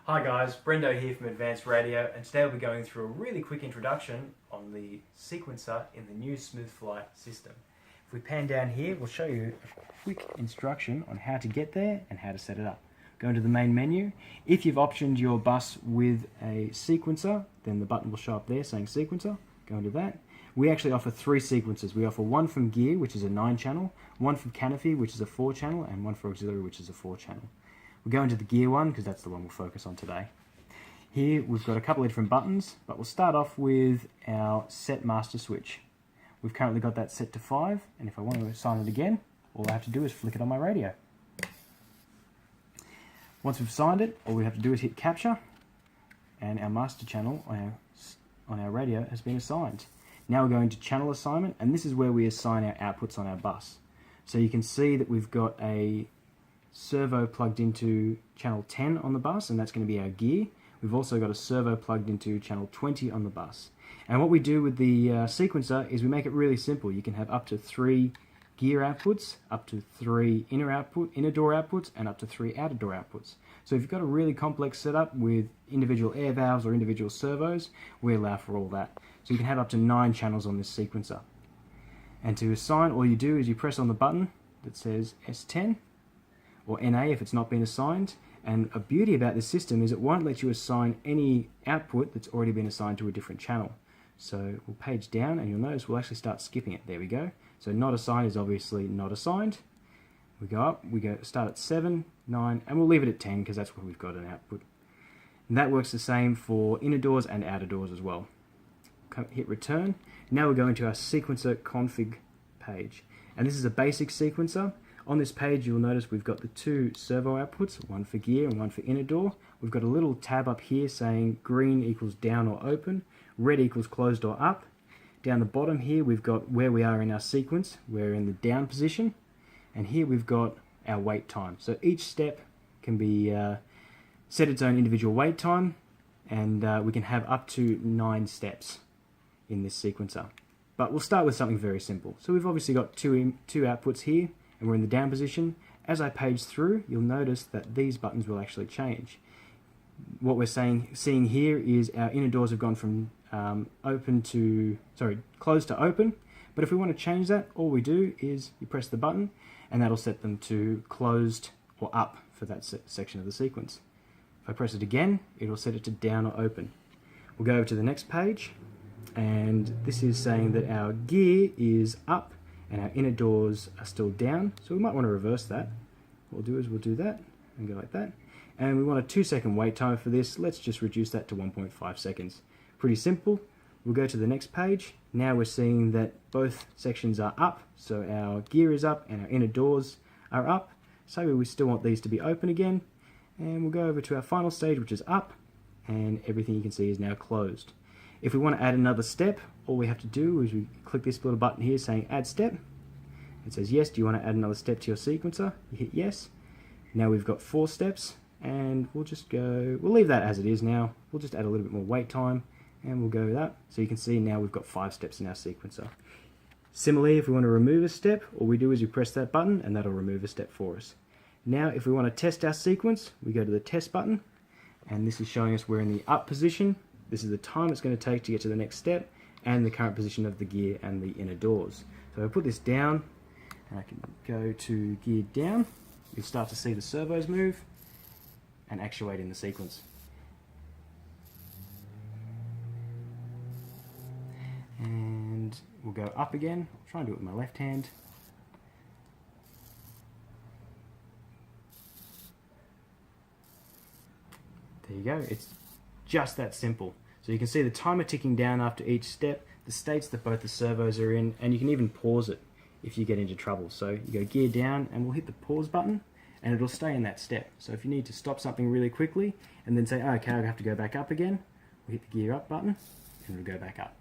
Hi guys, Brendo here from Advanced Radio, and today we'll be going through a really quick introduction on the sequencer in the new Smooth Flite system. If we pan down here, we'll show you a quick instruction on how to get there and how to set it up. Go into the main menu. If you've optioned your bus with a sequencer, then the button will show up there saying sequencer. Go into that. We actually offer 3 sequencers. We offer one from gear, which is a 9-channel, one from canopy, which is a 4-channel, and one for auxiliary, which is a 4-channel. We'll go into the gear one because that's the one we'll focus on today. Here we've got a couple of different buttons, but we'll start off with our set master switch. We've currently got that set to 5, and if I want to assign it again, all I have to do is flick it on my radio. Once we've assigned it, all we have to do is hit capture, and our master channel on our radio has been assigned. Now we're going to channel assignment, and this is where we assign our outputs on our bus. So you can see that we've got a servo plugged into channel 10 on the bus, and that's going to be our gear. We've also got a servo plugged into channel 20 on the bus. And what we do with the sequencer is we make it really simple. You can have up to 3 gear outputs, up to 3 inner door outputs, and up to 3 outer door outputs. So if you've got a really complex setup with individual air valves or individual servos, we allow for all that. So you can have up to 9 channels on this sequencer. And to assign, all you do is you press on the button that says S10, or NA if it's not been assigned. And a beauty about this system is it won't let you assign any output that's already been assigned to a different channel. So we'll page down and you'll notice we'll actually start skipping it. There we go. So not assigned is obviously not assigned. We go up, we go start at 7, 9, and we'll leave it at 10 because that's where we've got an output. And that works the same for inner doors and outer doors as well. Hit return. Now we're going to our sequencer config page. And this is a basic sequencer. On this page you'll notice we've got the 2 servo outputs, one for gear and one for inner door. We've got a little tab up here saying green equals down or open, red equals closed or up. Down the bottom here we've got where we are in our sequence. We're in the down position, and here we've got our wait time. So each step can be set its own individual wait time, and we can have up to 9 steps in this sequencer. But we'll start with something very simple. So we've obviously got two outputs here, and we're in the down position. As I page through, you'll notice that these buttons will actually change. What we're seeing here is our inner doors have gone from closed to open. But if we want to change that, all we do is you press the button, and that'll set them to closed or up for that section of the sequence. If I press it again, it'll set it to down or open. We'll go over to the next page, and this is saying that our gear is up and our inner doors are still down, so we might want to reverse that. What we'll do is we'll do that and go like that. And we want a 2-second wait time for this. Let's just reduce that to 1.5 seconds. Pretty simple. We'll go to the next page. Now we're seeing that both sections are up, so our gear is up and our inner doors are up. So we still want these to be open again. And we'll go over to our final stage, which is up, and everything you can see is now closed. If we want to add another step, all we have to do is we click this little button here saying add step. It says yes, do you want to add another step to your sequencer? You hit yes. Now we've got 4 steps, and we'll leave that as it is now. We'll just add a little bit more wait time, and we'll go with that. So you can see now we've got 5 steps in our sequencer. Similarly, if we want to remove a step, all we do is we press that button and that'll remove a step for us. Now if we want to test our sequence, we go to the test button, and this is showing us we're in the up position. This is the time it's going to take to get to the next step, and the current position of the gear and the inner doors. So if I put this down, and I can go to gear down, you'll start to see the servos move and actuate in the sequence. And we'll go up again. I'll try and do it with my left hand. There you go. It's just that simple. So you can see the timer ticking down after each step, the states that both the servos are in, and you can even pause it if you get into trouble. So you go gear down, and we'll hit the pause button, and it'll stay in that step. So if you need to stop something really quickly and then say, oh, okay, I have to go back up again, we'll hit the gear up button, and it'll go back up.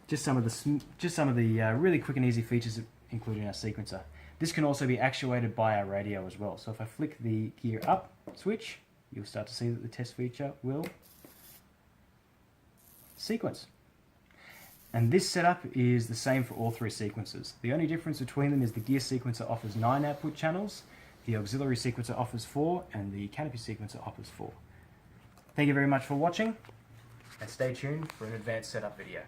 Just some of the really quick and easy features included in our sequencer. This can also be actuated by our radio as well. So if I flick the gear up switch, you'll start to see that the test feature will sequence. And this setup is the same for all 3 sequencers. The only difference between them is the gear sequencer offers 9 output channels, the auxiliary sequencer offers 4, and the canopy sequencer offers 4. Thank you very much for watching, and stay tuned for an advanced setup video.